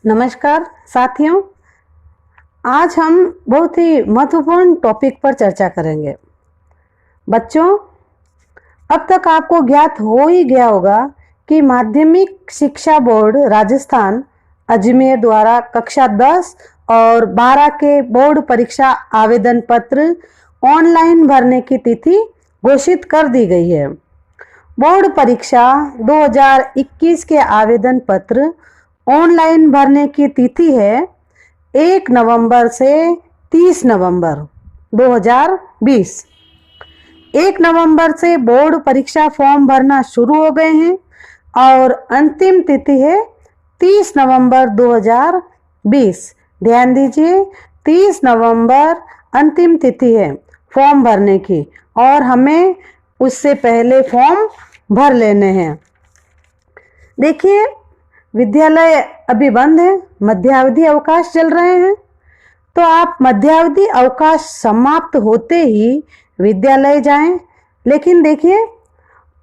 नमस्कार साथियों, आज हम बहुत ही महत्वपूर्ण टॉपिक पर चर्चा करेंगे। बच्चों, अब तक आपको ज्ञात हो ही गया होगा कि माध्यमिक शिक्षा बोर्ड राजस्थान अजमेर द्वारा कक्षा 10 और 12 के बोर्ड परीक्षा आवेदन पत्र ऑनलाइन भरने की तिथि घोषित कर दी गई है। बोर्ड परीक्षा 2021 के आवेदन पत्र ऑनलाइन भरने की तिथि है 1 नवंबर से 30 नवंबर 2020। 1 नवंबर से बोर्ड परीक्षा फॉर्म भरना शुरू हो गए हैं और अंतिम तिथि है 30 नवंबर 2020। ध्यान दीजिए, 30 नवंबर अंतिम तिथि है फॉर्म भरने की और हमें उससे पहले फॉर्म भर लेने हैं। देखिए, विद्यालय अभी बंद है, मध्यावधि अवकाश चल रहे हैं, तो आप मध्यावधि अवकाश समाप्त होते ही विद्यालय जाएं। लेकिन देखिए,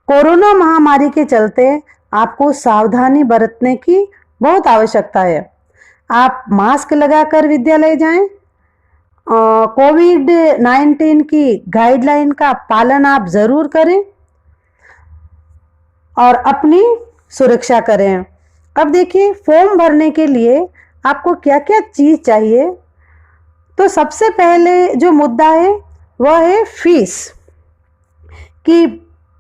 कोरोना महामारी के चलते आपको सावधानी बरतने की बहुत आवश्यकता है। आप मास्क लगाकर विद्यालय जाएं। कोविड-19 की गाइडलाइन का पालन आप जरूर करें और अपनी सुरक्षा करें। अब देखिए, फॉर्म भरने के लिए आपको क्या क्या चीज चाहिए। तो सबसे पहले जो मुद्दा है वह है फीस, कि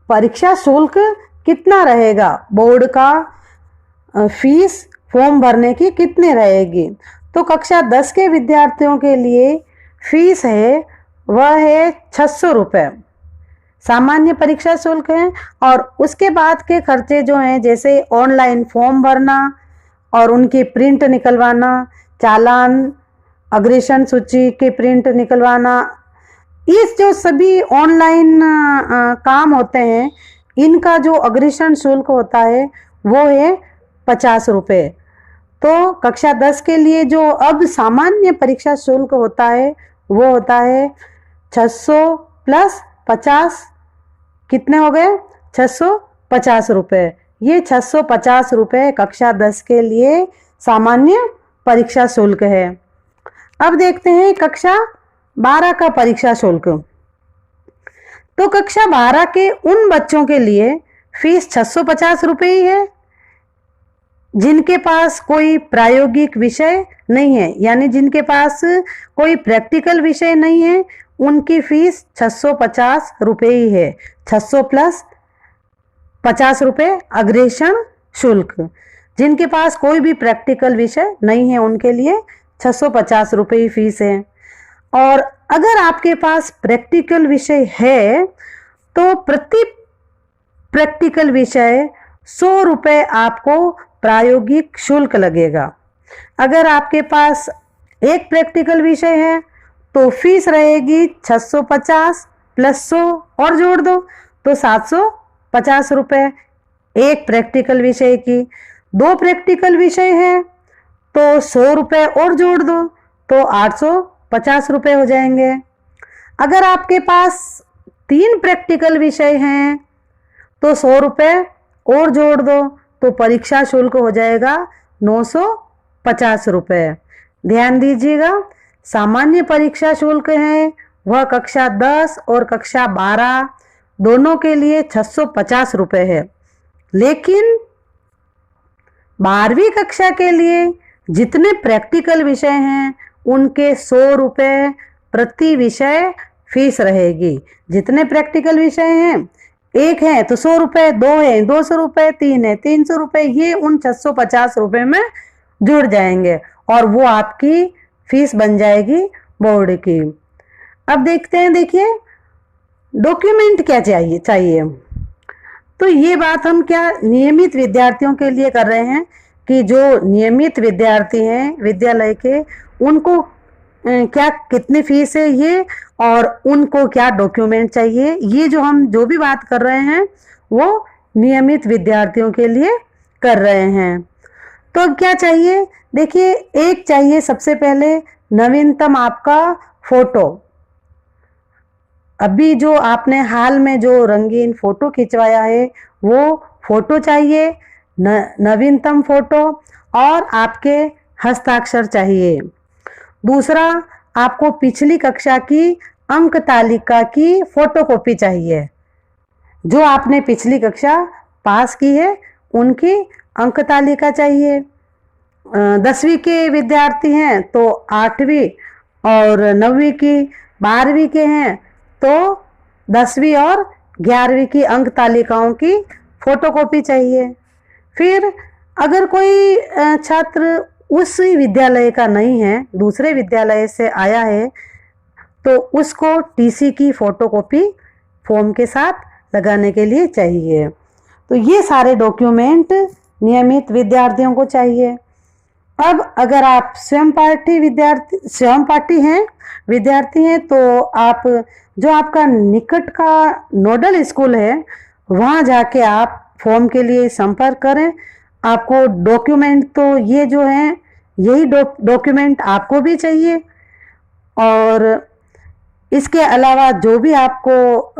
परीक्षा शुल्क कितना रहेगा, बोर्ड का फीस फॉर्म भरने की कितनी रहेगी। तो कक्षा 10 के विद्यार्थियों के लिए फीस है वह है 600 रुपये, सामान्य परीक्षा शुल्क है। और उसके बाद के खर्चे जो हैं, जैसे ऑनलाइन फॉर्म भरना और उनकी प्रिंट निकलवाना, चालान, अग्रेषण सूची की प्रिंट निकलवाना, इस जो सभी ऑनलाइन काम होते हैं, इनका जो अग्रेषण शुल्क होता है वो है 50 रुपये। तो कक्षा 10 के लिए जो अब सामान्य परीक्षा शुल्क होता है वो होता है 600 प्लस 50, कितने हो गए? 650 रुपये। ये 650 रुपये कक्षा 10 के लिए सामान्य परीक्षा शुल्क है। अब देखते हैं कक्षा 12 का परीक्षा शुल्क। तो कक्षा 12 के उन बच्चों के लिए फीस 650 रुपये ही है जिनके पास कोई प्रायोगिक विषय नहीं है, यानी जिनके पास कोई प्रैक्टिकल विषय नहीं है, उनकी फीस 650 रुपये ही है। 600 प्लस 50 रुपये अग्रेषण शुल्क। जिनके पास कोई भी प्रैक्टिकल विषय नहीं है उनके लिए 650 रुपये ही फीस है। और अगर आपके पास प्रैक्टिकल विषय है तो प्रति प्रैक्टिकल विषय 100 रुपये आपको प्रायोगिक शुल्क लगेगा। अगर आपके पास एक प्रैक्टिकल विषय है तो फीस रहेगी 650 प्लस 100 और जोड़ दो तो 750 रुपये एक प्रैक्टिकल विषय की। 2 प्रैक्टिकल विषय है तो 100 रुपये और जोड़ दो तो 850 रुपये हो जाएंगे। अगर आपके पास 3 प्रैक्टिकल विषय हैं तो 100 रुपये और जोड़ दो तो परीक्षा शुल्क हो जाएगा 950 रुपये। ध्यान दीजिएगा, सामान्य परीक्षा शुल्क है वह कक्षा 10 और कक्षा 12 दोनों के लिए 650 रुपये है। लेकिन 12वीं कक्षा के लिए जितने प्रैक्टिकल विषय हैं उनके 100 रुपये प्रति विषय फीस रहेगी। जितने प्रैक्टिकल विषय हैं, एक है तो 100 रुपये, 2 है 200 रुपये, 3 है 300 रुपये, ये उन 650 रुपये में जुड़ जाएंगे और वो आपकी फीस बन जाएगी बोर्ड की। अब देखते हैं, देखिए डॉक्यूमेंट क्या चाहिए। तो ये बात हम क्या नियमित विद्यार्थियों के लिए कर रहे हैं कि जो नियमित विद्यार्थी हैं विद्यालय के, उनको क्या कितनी फीस है ये और उनको क्या डॉक्यूमेंट चाहिए, ये जो भी बात कर रहे हैं वो नियमित विद्यार्थियों के लिए कर रहे हैं। तो अब क्या चाहिए? देखिए, एक चाहिए सबसे पहले नवीनतम आपका फोटो। अभी जो आपने हाल में जो रंगीन फोटो खिंचवाया है वो फोटो चाहिए, नवीनतम फोटो, और आपके हस्ताक्षर चाहिए। दूसरा, आपको पिछली कक्षा की अंक तालिका की फोटोकॉपी चाहिए। जो आपने पिछली कक्षा पास की है उनकी अंक तालिका चाहिए। 10वीं के विद्यार्थी हैं तो 8वीं और 9वीं की, 12वीं के हैं तो 10वीं और 11वीं की अंक तालिकाओं की फोटोकॉपी चाहिए। फिर अगर कोई छात्र उस विद्यालय का नहीं है, दूसरे विद्यालय से आया है, तो उसको टीसी की फोटोकॉपी फॉर्म के साथ लगाने के लिए चाहिए। तो ये सारे डॉक्यूमेंट नियमित विद्यार्थियों को चाहिए। अब अगर आप स्वयं पाठी हैं विद्यार्थी हैं, तो आप जो आपका निकट का नोडल स्कूल है वहाँ जाके आप फॉर्म के लिए संपर्क करें। आपको डॉक्यूमेंट तो ये जो हैं, यही डॉक्यूमेंट आपको भी चाहिए। और इसके अलावा जो भी आपको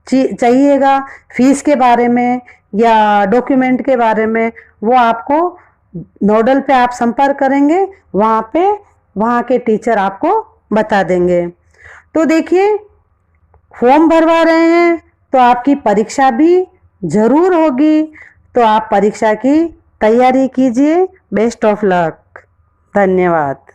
चाहिएगा फीस के बारे में या डॉक्यूमेंट के बारे में, वो आपको नोडल पे आप संपर्क करेंगे, वहाँ के टीचर आपको बता देंगे। तो देखिए, फॉर्म भरवा रहे हैं तो आपकी परीक्षा भी जरूर होगी, तो आप परीक्षा की तैयारी कीजिए। Best of luck. धन्यवाद।